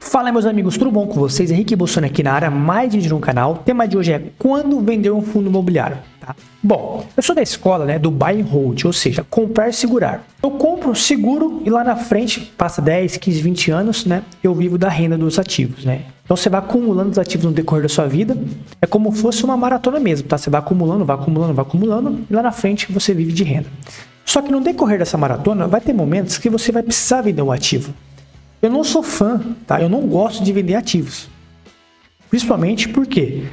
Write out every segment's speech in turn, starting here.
Fala meus amigos, tudo bom com vocês? Henrique Bolsonaro aqui na área, mais vídeo no canal. O tema de hoje é quando vender um fundo imobiliário, tá? Bom, eu sou da escola, do buy and hold, ou seja, comprar e segurar. Eu compro um seguro e lá na frente, passa 10, 15, 20 anos, eu vivo da renda dos ativos, Então você vai acumulando os ativos no decorrer da sua vida, é como se fosse uma maratona mesmo, tá? Você vai acumulando, e lá na frente você vive de renda. Só que no decorrer dessa maratona, vai ter momentos que você vai precisar vender um ativo. Eu não sou fã, tá? Eu não gosto de vender ativos. Principalmente porque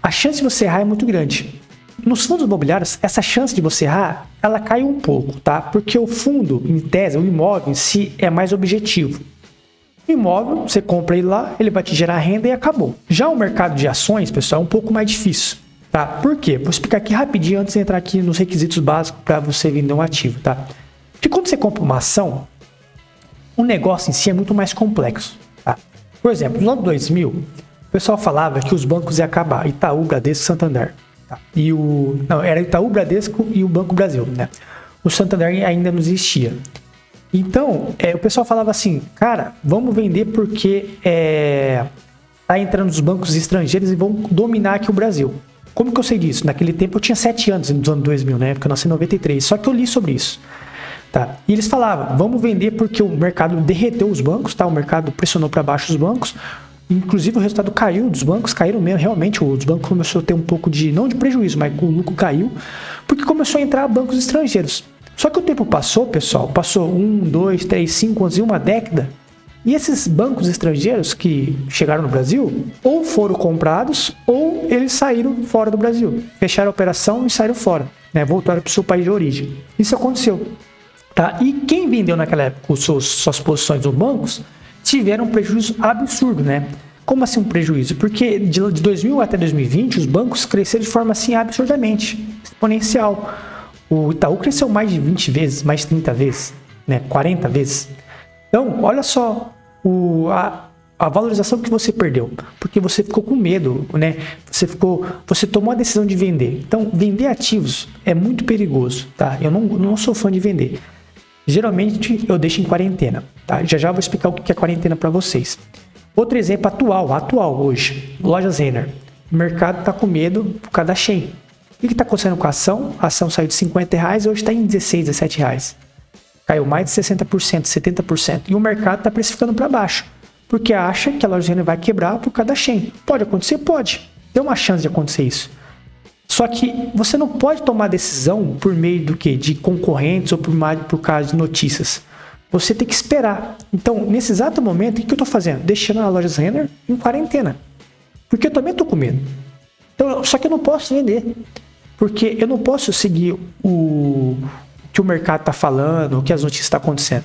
a chance de você errar é muito grande. Nos fundos imobiliários, essa chance de você errar, ela cai um pouco, tá? Porque o fundo, em tese, o imóvel em si é mais objetivo. O imóvel, você compra ele lá, ele vai te gerar renda e acabou. Já o mercado de ações, pessoal, é um pouco mais difícil, tá? Por quê? Vou explicar aqui rapidinho antes de entrar aqui nos requisitos básicos para você vender um ativo, tá? Porque quando você compra uma ação, o negócio em si é muito mais complexo, tá? Por exemplo, no ano 2000, o pessoal falava que os bancos iam acabar, Itaú, Bradesco, Santander. Tá? Era Itaú, Bradesco e o Banco Brasil, O Santander ainda não existia. Então, o pessoal falava assim, cara, vamos vender porque tá entrando os bancos estrangeiros e vão dominar aqui o Brasil. Como que eu sei disso? Naquele tempo eu tinha 7 anos, nos anos 2000, porque eu nasci em 93, só que eu li sobre isso. Tá? E eles falavam, vamos vender porque o mercado derreteu os bancos, tá? O mercado pressionou para baixo os bancos, inclusive o resultado caiu, dos bancos caíram mesmo, realmente os bancos começaram a ter um pouco de, não de prejuízo, mas o lucro caiu, porque começou a entrar bancos estrangeiros. Só que o tempo passou, pessoal, passou 1, 2, 3, 5 anos e uma década, e esses bancos estrangeiros que chegaram no Brasil, ou foram comprados, ou eles saíram fora do Brasil, fecharam a operação e saíram fora, voltaram para o seu país de origem. Isso aconteceu. Tá? E quem vendeu naquela época suas posições nos bancos tiveram um prejuízo absurdo, Como assim um prejuízo? Porque de 2000 até 2020 os bancos cresceram de forma assim absurdamente, exponencial. O Itaú cresceu mais de 20 vezes, mais de 30 vezes, 40 vezes. Então, olha só a valorização que você perdeu, porque você ficou com medo, Você tomou a decisão de vender. Então, vender ativos é muito perigoso, tá? Eu não sou fã de vender. Geralmente eu deixo em quarentena, tá? Já vou explicar o que é quarentena para vocês. Outro exemplo atual hoje, lojas Renner. O mercado está com medo por causa da Shein. O que está acontecendo com a ação? A ação saiu de R$50 e hoje está em R$16, R$17. Caiu mais de 60%, 70%. E o mercado está precificando para baixo, porque acha que a loja Renner vai quebrar por causa da Shein. Pode acontecer? Pode. Tem uma chance de acontecer isso. Só que você não pode tomar decisão por meio do quê? De concorrentes ou por causa de notícias. Você tem que esperar. Então, nesse exato momento, o que eu estou fazendo? Deixando a loja Renner em quarentena. Porque eu também estou com medo. Então, só que eu não posso vender. Porque eu não posso seguir o que o mercado está falando, o que as notícias estão acontecendo.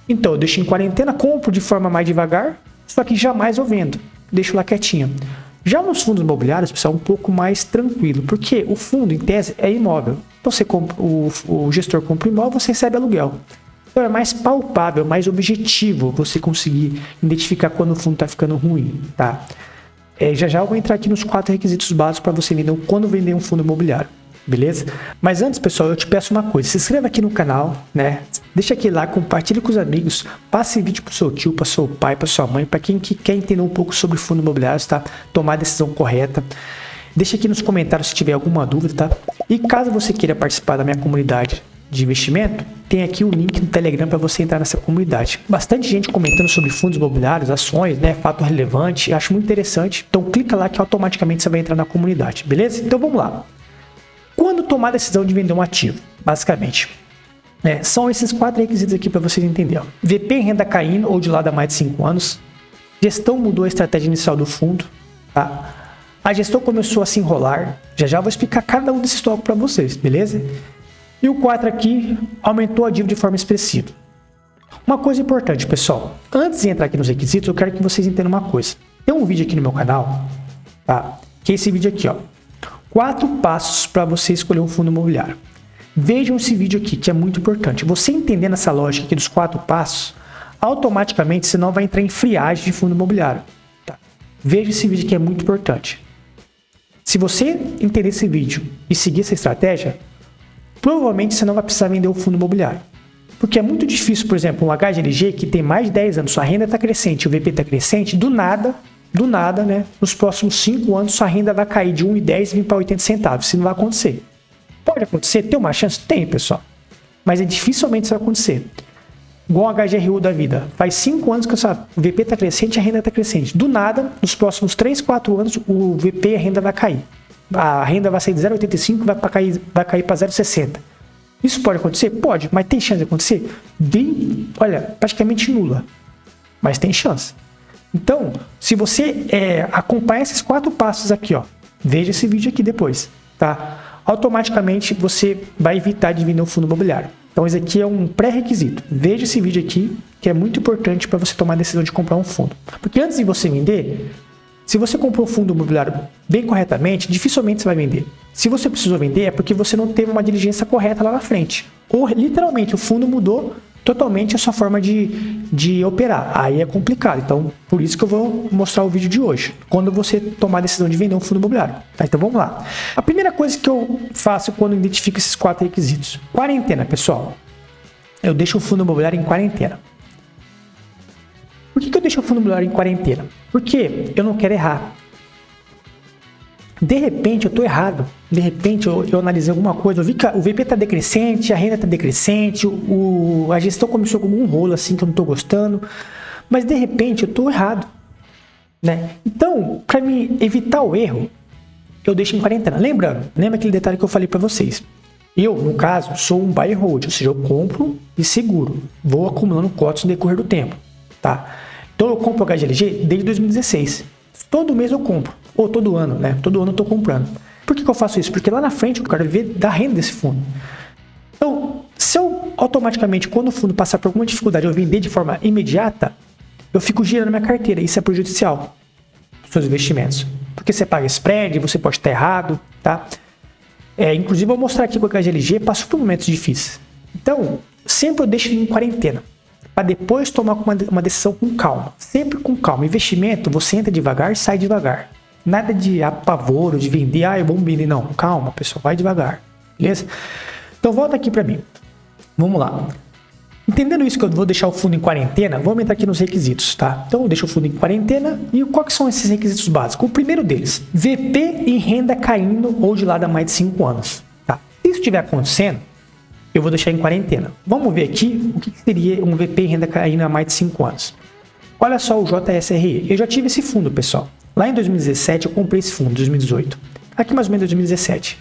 Então, eu deixo em quarentena, compro de forma mais devagar, só que jamais eu vendo. Deixo lá quietinho. Já nos fundos imobiliários, pessoal, é um pouco mais tranquilo, porque o fundo, em tese, é imóvel. Então, você compra, o gestor compra o imóvel, você recebe aluguel. Então, é mais palpável, mais objetivo você conseguir identificar quando o fundo está ficando ruim, tá? Já eu vou entrar aqui nos 4 requisitos básicos para você vender quando vender um fundo imobiliário, beleza? Mas antes, pessoal, eu te peço uma coisa, se inscreva aqui no canal, Deixa aqui lá, compartilhe com os amigos, passe vídeo pro seu tio, para seu pai, para sua mãe, para quem quer entender um pouco sobre fundo imobiliário, tá? Tomar a decisão correta. Deixa aqui nos comentários se tiver alguma dúvida, tá? E caso você queira participar da minha comunidade de investimento, tem aqui o link no Telegram para você entrar nessa comunidade. Bastante gente comentando sobre fundos imobiliários, ações, fato relevante, acho muito interessante. Então clica lá que automaticamente você vai entrar na comunidade, beleza? Então vamos lá. Quando tomar a decisão de vender um ativo, basicamente, são esses 4 requisitos aqui para vocês entenderem. VP em renda caindo ou de lado há mais de 5 anos. Gestão mudou a estratégia inicial do fundo, tá? A gestão começou a se enrolar. Já vou explicar cada um desses tópicos para vocês, beleza? E o 4 aqui, aumentou a dívida de forma expressiva. Uma coisa importante, pessoal. Antes de entrar aqui nos requisitos, eu quero que vocês entendam uma coisa. Tem um vídeo aqui no meu canal, tá? Que é esse vídeo aqui, ó. 4 passos para você escolher um fundo imobiliário. Vejam esse vídeo aqui, que é muito importante. Você entendendo essa lógica aqui dos 4 passos, automaticamente você não vai entrar em friagem de fundo imobiliário. Tá? Veja esse vídeo que é muito importante. Se você entender esse vídeo e seguir essa estratégia, provavelmente você não vai precisar vender o fundo imobiliário. Porque é muito difícil, por exemplo, um HGLG que tem mais de 10 anos, sua renda está crescente, o VP está crescente, do nada, né? Nos próximos 5 anos, sua renda vai cair de 1,10 e vir para 80 centavos. Isso não vai acontecer. Pode acontecer? Tem uma chance? Tem, pessoal. Mas dificilmente isso vai acontecer. Igual a HGRU da vida. Faz 5 anos que o VP está crescente e a renda está crescente. Do nada, nos próximos 3, 4 anos, o VP e a renda vai cair. A renda vai sair de 0,85 e vai cair para 0,60. Isso pode acontecer? Pode, mas tem chance de acontecer? Bem, olha, praticamente nula. Mas tem chance. Então, se você acompanhar esses 4 passos aqui, ó, veja esse vídeo aqui depois, tá? Automaticamente você vai evitar de vender um fundo imobiliário. Então, esse aqui é um pré-requisito. Veja esse vídeo aqui, que é muito importante para você tomar a decisão de comprar um fundo. Porque antes de você vender, se você comprou um fundo imobiliário bem corretamente, dificilmente você vai vender. Se você precisou vender, é porque você não teve uma diligência correta lá na frente. Ou, literalmente, o fundo mudou totalmente a sua forma de operar. Aí é complicado. Então, por isso que eu vou mostrar o vídeo de hoje. Quando você tomar a decisão de vender um fundo imobiliário. Tá, então, vamos lá. A primeira coisa que eu faço quando identifico esses 4 requisitos. Quarentena, pessoal. Eu deixo o fundo imobiliário em quarentena. Por que eu deixo o fundo imobiliário em quarentena? Porque eu não quero errar. De repente eu estou errado. De repente eu analisei alguma coisa, eu vi que o VP está decrescente, a renda está decrescente, a gestão começou com um rolo assim que eu não estou gostando, mas de repente eu estou errado, né? Então, para me evitar o erro, eu deixo em quarentena. Lembra aquele detalhe que eu falei para vocês? Eu, no caso, sou um buy and hold, ou seja, eu compro e seguro, vou acumulando cotas no decorrer do tempo, tá? Então eu compro o HGLG desde 2016. Todo mês eu compro, ou todo ano, né? Todo ano eu estou comprando. Por que eu faço isso? Porque lá na frente eu quero ver da renda desse fundo. Então, se eu automaticamente, quando o fundo passar por alguma dificuldade, eu vender de forma imediata, eu fico girando minha carteira. Isso é prejudicial dos seus investimentos. Porque você paga spread, você pode estar errado, tá? Inclusive, eu vou mostrar aqui que o HGLG passou por momentos difíceis. Então, sempre eu deixo ele em quarentena, para depois tomar uma decisão com calma. Sempre com calma. Investimento, você entra devagar e sai devagar. Nada de apavoro, de vender, eu vou vender. Não, calma, pessoal, vai devagar. Beleza? Então, volta aqui para mim. Vamos lá. Entendendo isso que eu vou deixar o fundo em quarentena, vamos entrar aqui nos requisitos, tá? Então, eu deixo o fundo em quarentena e quais são esses requisitos básicos? O primeiro deles, VP e renda caindo ou de lado há mais de 5 anos, tá? Se isso estiver acontecendo, eu vou deixar em quarentena. Vamos ver aqui o que seria um VP e renda caindo há mais de 5 anos. Olha só o JSRE. Eu já tive esse fundo, pessoal. Lá em 2017 eu comprei esse fundo, 2018. Aqui mais ou menos 2017.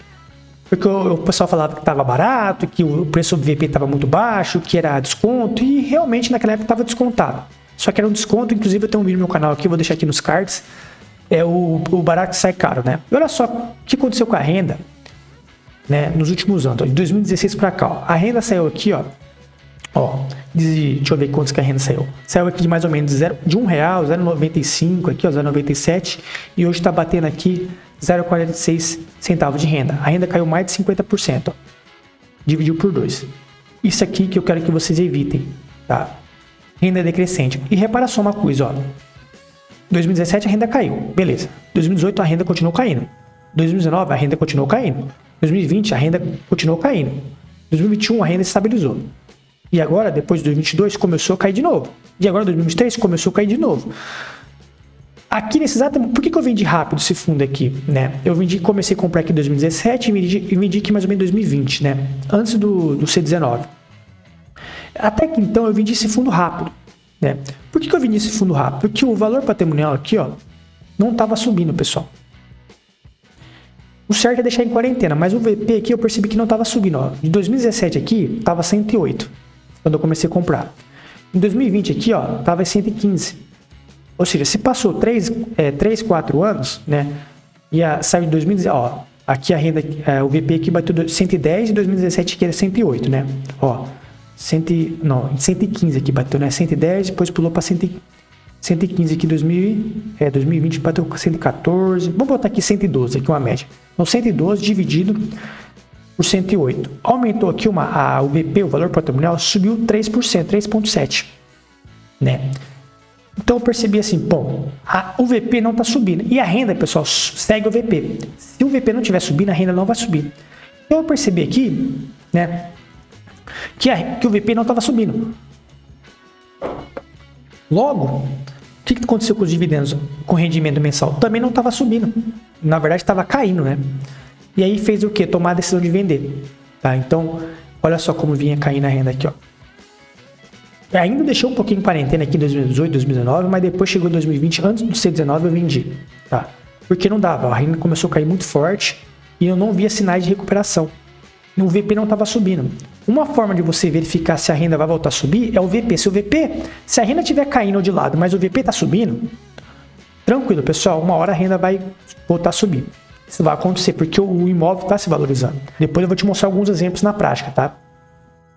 Porque o pessoal falava que estava barato, que o preço do VP estava muito baixo, que era desconto, e realmente naquela época estava descontado. Só que era um desconto, inclusive eu tenho um vídeo no meu canal aqui, vou deixar aqui nos cards. É o barato sai caro, né? E olha só o que aconteceu com a renda, né, nos últimos anos, ó, de 2016 para cá, ó. A renda saiu aqui, ó, deixa eu ver quantos que a renda saiu. Saiu aqui de mais ou menos de R$1, 0,95 aqui, ó, 0,97, e hoje está batendo aqui 0,46 centavos de renda. A renda caiu mais de 50%, ó. Dividiu por 2. Isso aqui que eu quero que vocês evitem, tá? Renda decrescente. E repara só uma coisa, ó. 2017 a renda caiu, beleza. 2018 a renda continuou caindo. 2019 a renda continuou caindo. 2020 a renda continuou caindo. 2021 a renda estabilizou. E agora, depois de 2022, começou a cair de novo. E agora, 2023, começou a cair de novo. Aqui nesse exato... Por que eu vendi rápido esse fundo aqui, né? Eu comecei a comprar aqui em 2017 e vendi aqui mais ou menos em 2020, né? Antes do C19. Até que então eu vendi esse fundo rápido, né? Por que eu vendi esse fundo rápido? Porque o valor patrimonial aqui, ó, não estava subindo, pessoal. O certo é deixar em quarentena, mas o VP aqui eu percebi que não estava subindo, ó. De 2017 aqui, estava 108, quando eu comecei a comprar. Em 2020 aqui, ó, estava 115. Ou seja, se passou 3, 4 anos, né, e saiu de 2017, ó, aqui a renda, o VP aqui bateu 110 e 2017 aqui era 108, né, ó, 115 aqui bateu, né, 110, depois pulou para 115 aqui, 2020 bateu com 114, vamos botar aqui 112, aqui uma média. Então, 112 dividido por 108. Aumentou aqui o VP, o valor patrimonial, subiu 3%, 3,7%, né? Então, eu percebi assim, bom, o VP não está subindo. E a renda, pessoal, segue o VP. Se o VP não estiver subindo, a renda não vai subir. Então, eu percebi aqui, né, que o VP não estava subindo. Logo, o que aconteceu com os dividendos, com o rendimento mensal? Também não estava subindo. Na verdade, estava caindo, né? E aí fez o quê? Tomar a decisão de vender. Tá? Então, olha só como vinha caindo a renda aqui, ó. Ainda deixou um pouquinho em quarentena aqui em 2018, 2019, mas depois chegou em 2020, antes do C19 eu vendi. Tá? Porque não dava, a renda começou a cair muito forte e eu não via sinais de recuperação. O VP não estava subindo. Uma forma de você verificar se a renda vai voltar a subir é o VP. Se a renda estiver caindo de lado, mas o VP está subindo, tranquilo, pessoal, uma hora a renda vai voltar a subir. Isso vai acontecer porque o imóvel está se valorizando. Depois eu vou te mostrar alguns exemplos na prática, tá?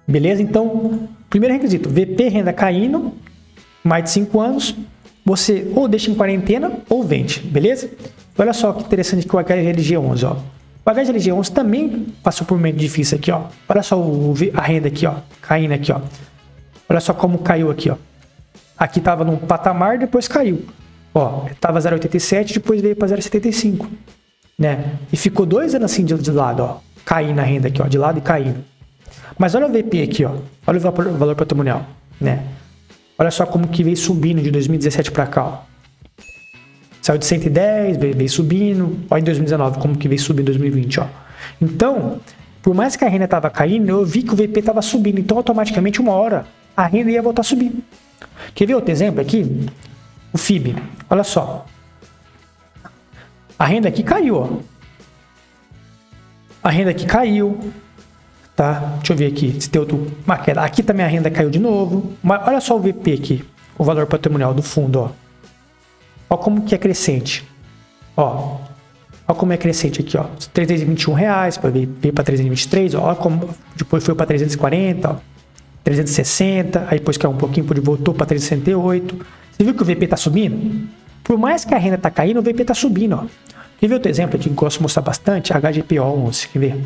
Beleza? Então, primeiro requisito, VP renda caindo, mais de 5 anos, você ou deixa em quarentena ou vende, beleza? Olha só que interessante que o HGLG11, ó. O HGLG11 também passou por um momento difícil aqui, ó. Olha só a renda aqui, ó, caindo aqui, ó. Olha só como caiu aqui, ó. Aqui estava num patamar, depois caiu. Ó, estava 0,87, depois veio para 0,75, né? E ficou 2 anos assim de lado, ó, caindo a renda aqui, ó, de lado e caindo. Mas olha o VP aqui, ó. Olha o valor patrimonial, né? Olha só como que veio subindo de 2017 para cá, ó. Saiu de 110, veio subindo. Olha em 2019 como que veio subindo em 2020, ó. Então, por mais que a renda estava caindo, eu vi que o VP estava subindo. Então, automaticamente, uma hora, a renda ia voltar a subir. Quer ver outro exemplo aqui? O FIB. Olha só. A renda aqui caiu, ó. A renda aqui caiu. Tá? Deixa eu ver aqui se tem uma queda. Aqui também a renda caiu de novo. Mas olha só o VP aqui. O valor patrimonial do fundo, ó. Olha como que é crescente. Ó. Olha como é crescente aqui, ó. R$321, veio para 323, ó. Olha como depois foi para 340, ó. 360, aí depois caiu um pouquinho, voltou para 368. Você viu que o VP está subindo? Por mais que a renda está caindo, o VP está subindo, ó. Quer ver outro exemplo aqui que eu gosto de mostrar bastante? HGPO11, quer ver?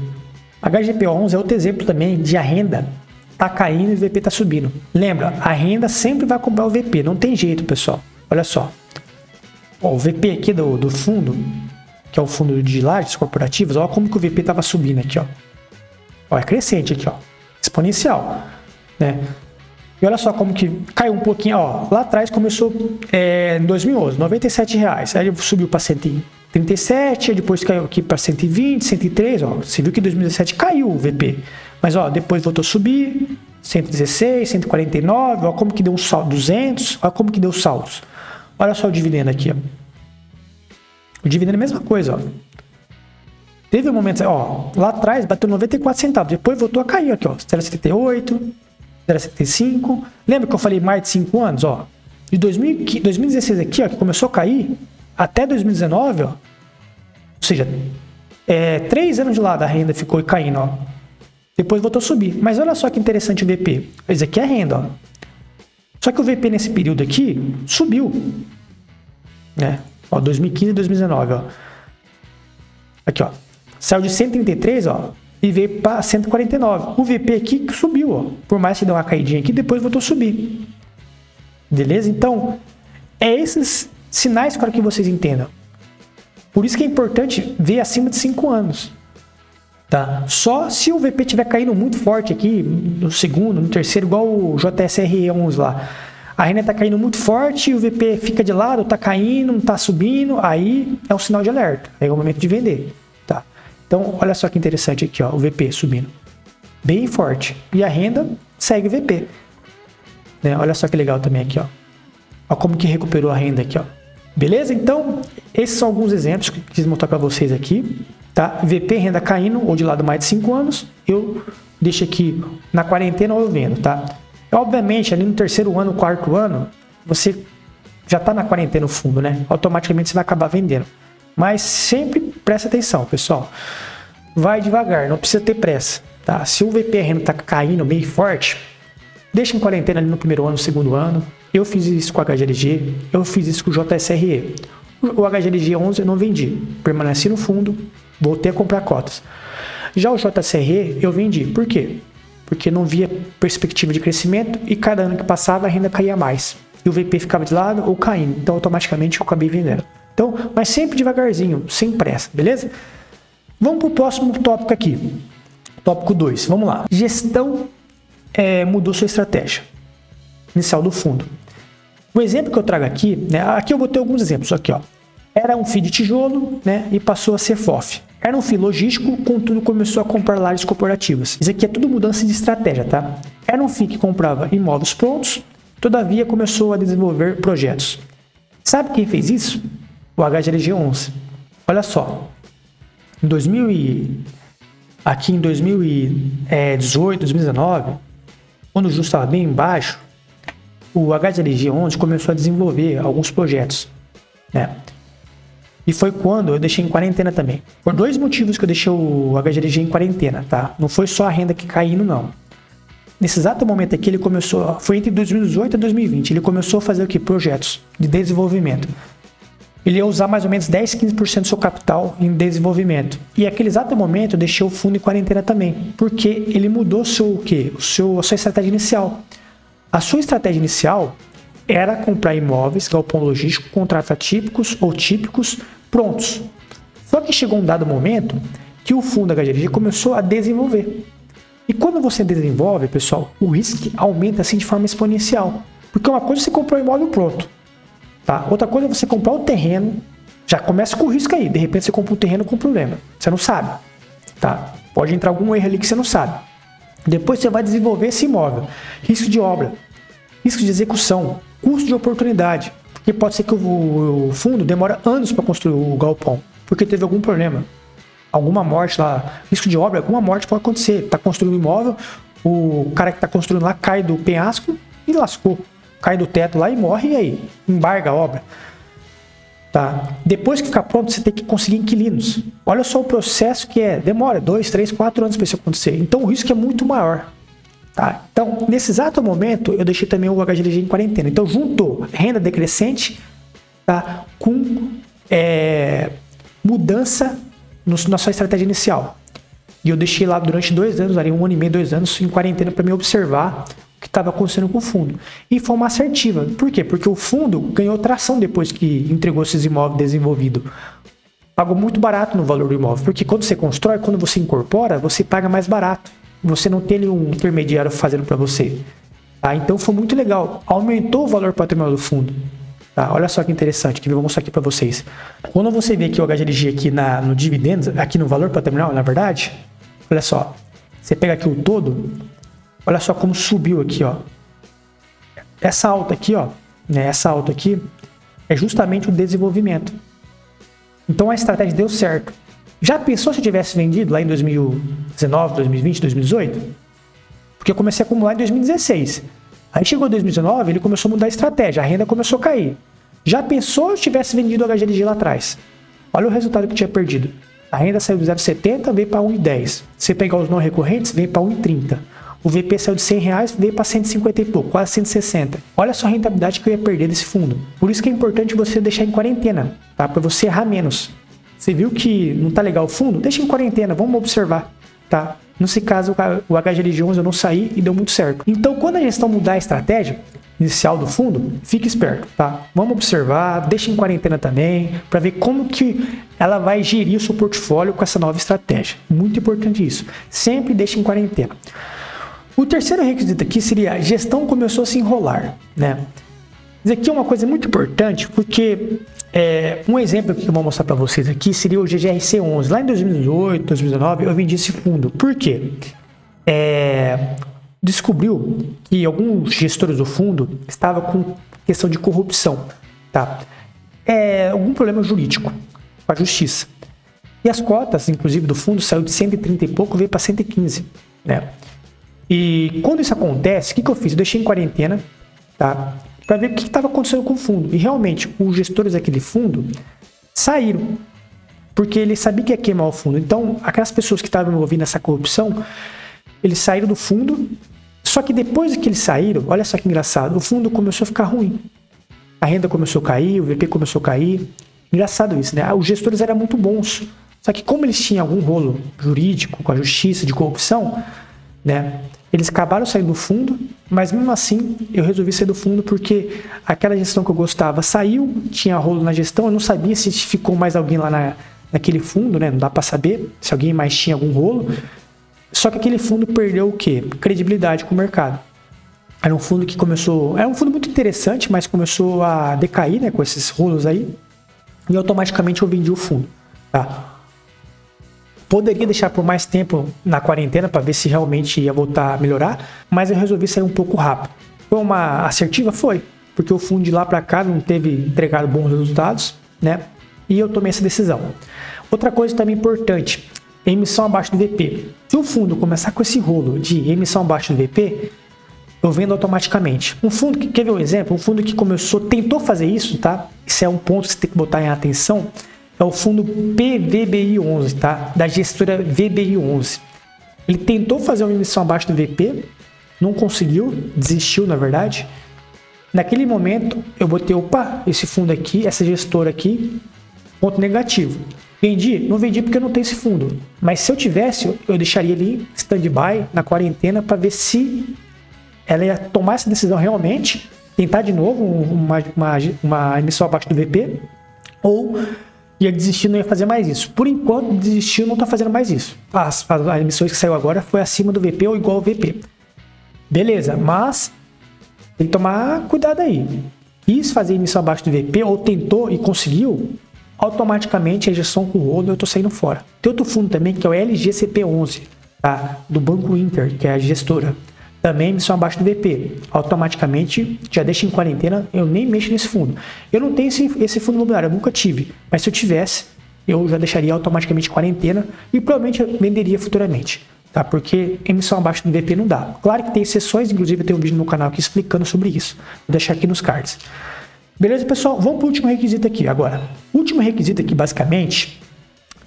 HGPO11 é outro exemplo também de a renda tá caindo e o VP tá subindo. Lembra, a renda sempre vai comprar o VP, não tem jeito, pessoal. Olha só. Ó, o VP aqui do fundo, que é o fundo de lajes corporativas, olha como que o VP tava subindo aqui, ó. Ó, é crescente aqui, ó. Exponencial, né? E olha só como que caiu um pouquinho, ó. Lá atrás começou em 2011, R$97. Aí subiu para 137, aí depois caiu aqui para 120, 103, ó. Você viu que em 2017 caiu o VP. Mas, ó, depois voltou a subir, 116, 149, ó como que deu um saldo, 200, ó como que deu saldos. Olha só o dividendo aqui, ó. O dividendo é a mesma coisa, ó. Teve um momento, ó, lá atrás bateu 94 centavos, depois voltou a cair aqui, ó. 0,78, 0,75. Lembra que eu falei mais de 5 anos, ó? De 2016 aqui, ó, que começou a cair, até 2019, ó. Ou seja, 3 anos de lado a renda ficou caindo, ó. Depois voltou a subir. Mas olha só que interessante o VP. Isso aqui é renda, ó. Só que o VP nesse período aqui subiu, né? Ó, 2015 e 2019, ó. Aqui, ó. Saiu de 133, ó, e veio para 149. O VP aqui subiu, ó. Por mais que deu uma caidinha aqui, depois voltou a subir. Beleza? Então, é esses sinais para que vocês entendam. Por isso que é importante ver acima de 5 anos. Tá? Só se o VP estiver caindo muito forte aqui, no segundo, no terceiro, igual o JSR11 lá. A renda está caindo muito forte, o VP fica de lado, está caindo, não está subindo, aí é um sinal de alerta. Aí é o momento de vender. Tá? Então, olha só que interessante aqui, ó, o VP subindo. Bem forte. E a renda segue o VP. Né? Olha só que legal também aqui, ó. Olha como que recuperou a renda aqui, ó. Beleza? Então, esses são alguns exemplos que eu quis mostrar para vocês aqui. Tá? VP, renda caindo, ou de lado mais de 5 anos, eu deixo aqui na quarentena ou eu vendo, tá? Obviamente, ali no terceiro ano, quarto ano, você já está na quarentena no fundo, né? Automaticamente você vai acabar vendendo. Mas sempre presta atenção, pessoal. Vai devagar, não precisa ter pressa, tá? Se o VP renda está caindo bem forte, deixa em quarentena ali no primeiro ano, no segundo ano. Eu fiz isso com o HGLG, eu fiz isso com o JSRE. O HGLG11 eu não vendi, permaneci no fundo, voltei a comprar cotas. Já o JSRE eu vendi. Por quê? Porque não via perspectiva de crescimento e cada ano que passava a renda caía mais. E o VP ficava de lado ou caindo. Então automaticamente eu acabei vendendo. Então, mas sempre devagarzinho, sem pressa, beleza? Vamos para o próximo tópico aqui. Tópico 2. Vamos lá. Gestão mudou sua estratégia inicial do fundo. O exemplo que eu trago aqui, né, aqui eu vou ter alguns exemplos, aqui, ó. Era um FII de tijolo, né, e passou a ser FOF. Era um FII logístico, contudo começou a comprar lajes corporativas. Isso aqui é tudo mudança de estratégia, tá? Era um FII que comprava imóveis prontos, todavia começou a desenvolver projetos. Sabe quem fez isso? O HGLG 11. Olha só, aqui em 2018, 2019, quando o juros estava bem baixo, o HGLG 11 começou a desenvolver alguns projetos, né? E foi quando eu deixei em quarentena também. Por dois motivos que eu deixei o HGLG em quarentena, tá? Não foi só a renda que caindo, não. Nesse exato momento aqui, ele começou... Foi entre 2018 e 2020. Ele começou a fazer o quê? Projetos de desenvolvimento. Ele ia usar mais ou menos 10, 15% do seu capital em desenvolvimento. E naquele exato momento, eu deixei o fundo em quarentena também. Porque ele mudou a sua estratégia inicial. A sua estratégia inicial era comprar imóveis, galpão logístico, contratos atípicos ou típicos, prontos. Só que chegou um dado momento que o fundo HGLG começou a desenvolver. E quando você desenvolve, pessoal, o risco aumenta assim de forma exponencial. Porque uma coisa é você comprar um imóvel pronto, tá? Outra coisa é você comprar o terreno, já começa com o risco aí. De repente você compra um terreno com problema, você não sabe, tá? Pode entrar algum erro ali que você não sabe. Depois você vai desenvolver esse imóvel. Risco de obra, risco de execução, custo de oportunidade. Porque pode ser que o fundo demora anos para construir o galpão, porque teve algum problema. Alguma morte lá, risco de obra, alguma morte pode acontecer. Está construindo um imóvel, o cara que está construindo lá cai do penhasco e lascou. Cai do teto lá e morre, e aí? Embarga a obra. Tá? Depois que ficar pronto, você tem que conseguir inquilinos. Olha só o processo que demora 2, 3, 4 anos para isso acontecer. Então o risco é muito maior. Tá? Então, nesse exato momento, eu deixei também o HGLG em quarentena. Então, juntou renda decrescente, tá, com mudança na sua estratégia inicial. E eu deixei lá durante 2 anos, ali 1 ano e meio, 2 anos, em quarentena para me observar o que estava acontecendo com o fundo. E foi uma assertiva. Por quê? Porque o fundo ganhou tração depois que entregou esses imóveis desenvolvidos. Pagou muito barato no valor do imóvel. Porque quando você constrói, quando você incorpora, você paga mais barato. Você não tem nenhum intermediário fazendo para você. Tá? Então foi muito legal. Aumentou o valor patrimonial do fundo. Tá? Olha só que interessante, que eu vou mostrar aqui para vocês. Quando você vê aqui o HGLG aqui no dividendos, aqui no valor patrimonial, na verdade, olha só. Você pega aqui o todo, olha só como subiu aqui, ó. Essa alta aqui, ó, né? Essa alta aqui é justamente o desenvolvimento. Então a estratégia deu certo. Já pensou se eu tivesse vendido lá em 2019, 2020, 2018? Porque eu comecei a acumular em 2016. Aí chegou 2019, ele começou a mudar a estratégia, a renda começou a cair. Já pensou se eu tivesse vendido o HGLG lá atrás? Olha o resultado que eu tinha perdido. A renda saiu de 0,70, veio para 1,10. Se você pegar os não recorrentes, veio para 1,30. O VP saiu de R$100, veio para 150 e pouco, quase 160. Olha só a rentabilidade que eu ia perder desse fundo. Por isso que é importante você deixar em quarentena, tá? Para você errar menos. Você viu que não tá legal o fundo? Deixa em quarentena, vamos observar, tá? Nesse caso, o HGLG 11 eu não saí e deu muito certo. Então, quando a gestão mudar a estratégia inicial do fundo, fique esperto, tá? Vamos observar, deixa em quarentena também, para ver como que ela vai gerir o seu portfólio com essa nova estratégia. Muito importante isso. Sempre deixa em quarentena. O terceiro requisito aqui seria a gestão começou a se enrolar, né? Isso aqui é uma coisa muito importante, porque um exemplo que eu vou mostrar para vocês aqui seria o GGRC 11. Lá em 2018, 2019, eu vendi esse fundo. Por quê? Descobriu que alguns gestores do fundo estavam com questão de corrupção, tá? Algum problema jurídico com a justiça. E as cotas, inclusive, do fundo saiu de 130 e pouco, veio para 115, né? E quando isso acontece, o que eu fiz? Eu deixei em quarentena, tá? Para ver o que estava acontecendo com o fundo. E realmente, os gestores daquele fundo saíram, porque eles sabiam que ia queimar o fundo. Então, aquelas pessoas que estavam envolvidas nessa corrupção, eles saíram do fundo. Só que depois que eles saíram, olha só que engraçado, o fundo começou a ficar ruim. A renda começou a cair, o VP começou a cair. Engraçado isso, né? Os gestores eram muito bons. Só que como eles tinham algum rolo jurídico com a justiça de corrupção, né? Eles acabaram saindo do fundo, mas mesmo assim eu resolvi sair do fundo porque aquela gestão que eu gostava saiu, tinha rolo na gestão, eu não sabia se ficou mais alguém lá naquele fundo, né? Não dá para saber se alguém mais tinha algum rolo. Só que aquele fundo perdeu o quê? Credibilidade com o mercado. Era um fundo que começou... Era um fundo muito interessante, mas começou a decair, né, com esses rolos aí. E automaticamente eu vendi o fundo, tá? Poderia deixar por mais tempo na quarentena para ver se realmente ia voltar a melhorar, mas eu resolvi sair um pouco rápido. Foi uma assertiva? Foi, porque o fundo de lá para cá não teve entregado bons resultados, né? E eu tomei essa decisão. Outra coisa também importante, emissão abaixo do VP. Se o fundo começar com esse rolo de emissão abaixo do VP, eu vendo automaticamente. Um fundo que, quer ver um exemplo? Um fundo que tentou fazer isso, tá? Isso é um ponto que você tem que botar em atenção. É o fundo PVBI11, tá? Da gestora VBI11. Ele tentou fazer uma emissão abaixo do VP, não conseguiu, desistiu na verdade. Naquele momento eu botei, opa, esse fundo aqui, essa gestora aqui, ponto negativo. Vendi? Não vendi porque eu não tenho esse fundo. Mas se eu tivesse, eu deixaria ali stand-by na quarentena para ver se ela ia tomar essa decisão realmente, tentar de novo uma emissão abaixo do VP, ou ia desistir, não ia fazer mais isso. Por enquanto, desistiu, não está fazendo mais isso. As emissões que saiu agora foi acima do VP ou igual ao VP. Beleza, mas tem que tomar cuidado aí. Quis fazer emissão abaixo do VP ou tentou e conseguiu, automaticamente a injeção com o rolo eu estou saindo fora. Tem outro fundo também que é o LGCP11, tá? Do Banco Inter, que é a gestora. Também emissão abaixo do VP. Automaticamente já deixa em quarentena, eu nem mexo nesse fundo. Eu não tenho esse fundo imobiliário, eu nunca tive. Mas se eu tivesse, eu já deixaria automaticamente em quarentena e provavelmente eu venderia futuramente. Tá? Porque emissão abaixo do VP não dá. Claro que tem exceções, inclusive eu tenho um vídeo no canal aqui explicando sobre isso. Vou deixar aqui nos cards. Beleza, pessoal? Vamos para o último requisito aqui agora. O último requisito aqui, basicamente,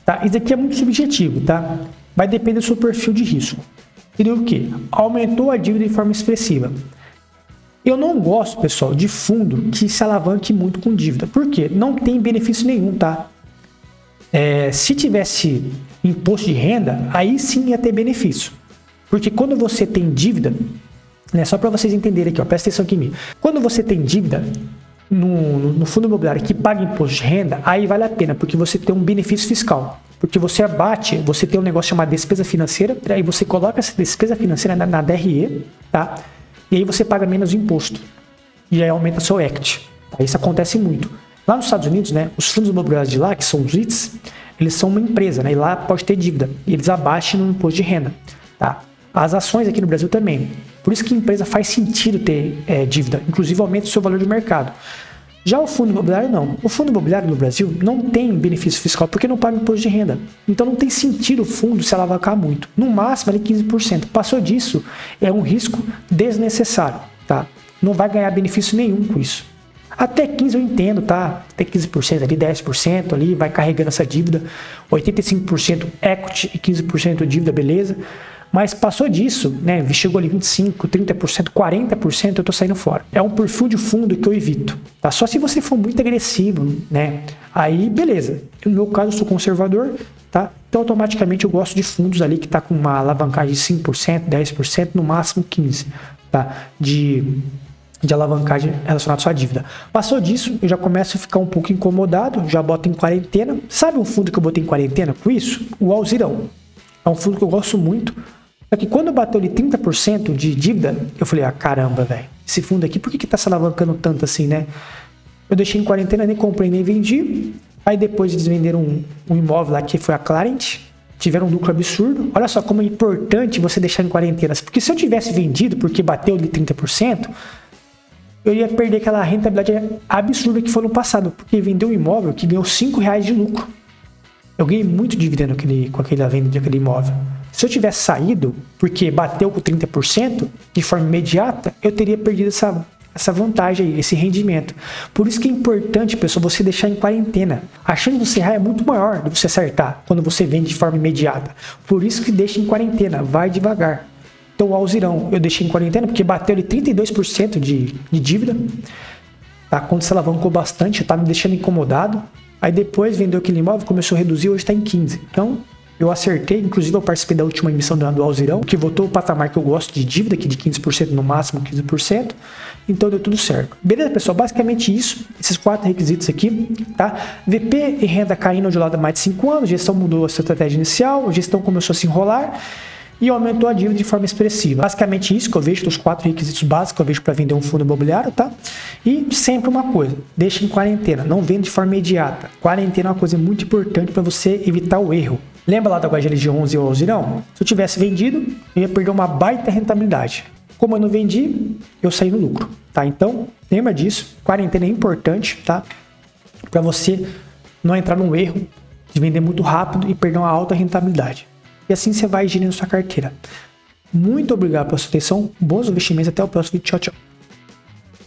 tá? Isso aqui é muito subjetivo, tá? Vai depender do seu perfil de risco. Seria o quê? Aumentou a dívida de forma expressiva. Eu não gosto, pessoal, de fundo que se alavanque muito com dívida. Por quê? Não tem benefício nenhum, tá? Se tivesse imposto de renda, aí sim ia ter benefício. Porque quando você tem dívida, né, só para vocês entenderem aqui, ó, presta atenção aqui em mim. Quando você tem dívida no fundo imobiliário que paga imposto de renda, aí vale a pena, porque você tem um benefício fiscal. Porque você abate, você tem um negócio chamado despesa financeira, aí você coloca essa despesa financeira na DRE, tá? E aí você paga menos imposto. E aí aumenta seu equity. Tá? Isso acontece muito. Lá nos Estados Unidos, né, os fundos imobiliários de lá, que são os REITs, eles são uma empresa, né? E lá pode ter dívida. E eles abaixam no imposto de renda, tá? As ações aqui no Brasil também. Por isso que a empresa faz sentido ter dívida. Inclusive aumenta o seu valor de mercado. Já o fundo imobiliário não. O fundo imobiliário no Brasil não tem benefício fiscal porque não paga imposto de renda. Então não tem sentido o fundo se alavancar muito. No máximo ali 15%. Passou disso, é um risco desnecessário, tá? Não vai ganhar benefício nenhum com isso. Até 15% eu entendo, tá? Até 15% ali, 10% ali, vai carregando essa dívida. 85% equity e 15% dívida, beleza. Mas passou disso, né? Chegou ali 25%, 30%, 40%, eu tô saindo fora. É um perfil de fundo que eu evito, tá? Só se você for muito agressivo, né? Aí, beleza. No meu caso, eu sou conservador, tá? Então, automaticamente, eu gosto de fundos ali que tá com uma alavancagem de 5%, 10%, no máximo 15%, tá? De alavancagem relacionada à sua dívida. Passou disso, eu já começo a ficar um pouco incomodado, já boto em quarentena. Sabe um fundo que eu botei em quarentena com isso? O Alzirão. É um fundo que eu gosto muito. Só que quando bateu ali 30% de dívida, eu falei, ah, caramba, velho. Esse fundo aqui, por que tá se alavancando tanto assim, né? Eu deixei em quarentena, nem comprei, nem vendi. Aí depois eles venderam um imóvel lá que foi a Clarent. Tiveram um lucro absurdo. Olha só como é importante você deixar em quarentena. Porque se eu tivesse vendido porque bateu ali 30%, eu ia perder aquela rentabilidade absurda que foi no passado. Porque vendeu um imóvel que ganhou R$5 de lucro. Eu ganhei muito dividendo com aquela venda daquele imóvel. Se eu tivesse saído, porque bateu com 30%, de forma imediata, eu teria perdido essa vantagem aí, esse rendimento. Por isso que é importante, pessoal, você deixar em quarentena. A chance de você errar é muito maior de você acertar quando você vende de forma imediata. Por isso que deixa em quarentena, vai devagar. Então o Alzirão eu deixei em quarentena porque bateu ali 32% de dívida. Tá? Quando se alavancou bastante, eu estava me deixando incomodado. Aí depois vendeu aquele imóvel, começou a reduzir, hoje está em 15%. Então eu acertei, inclusive eu participei da última emissão do Alzirão, que voltou o patamar que eu gosto de dívida, aqui de 15%, no máximo 15%. Então deu tudo certo. Beleza, pessoal? Basicamente isso, esses 4 requisitos aqui, tá? VP e renda caindo de lado há mais de 5 anos, gestão mudou a sua estratégia inicial, a gestão começou a se enrolar. e aumentou a dívida de forma expressiva. Basicamente isso que eu vejo, dos 4 requisitos básicos que eu vejo para vender um fundo imobiliário, tá? E sempre uma coisa, deixa em quarentena, não venda de forma imediata. Quarentena é uma coisa muito importante para você evitar o erro. Lembra lá da guarda de 11 ou 11 não? Se eu tivesse vendido, eu ia perder uma baita rentabilidade. Como eu não vendi, eu saí no lucro, tá? Então, lembra disso, quarentena é importante, tá? Para você não entrar num erro de vender muito rápido e perder uma alta rentabilidade. E assim você vai gerindo sua carteira. Muito obrigado pela sua atenção, bons investimentos, até o próximo vídeo, tchau, tchau.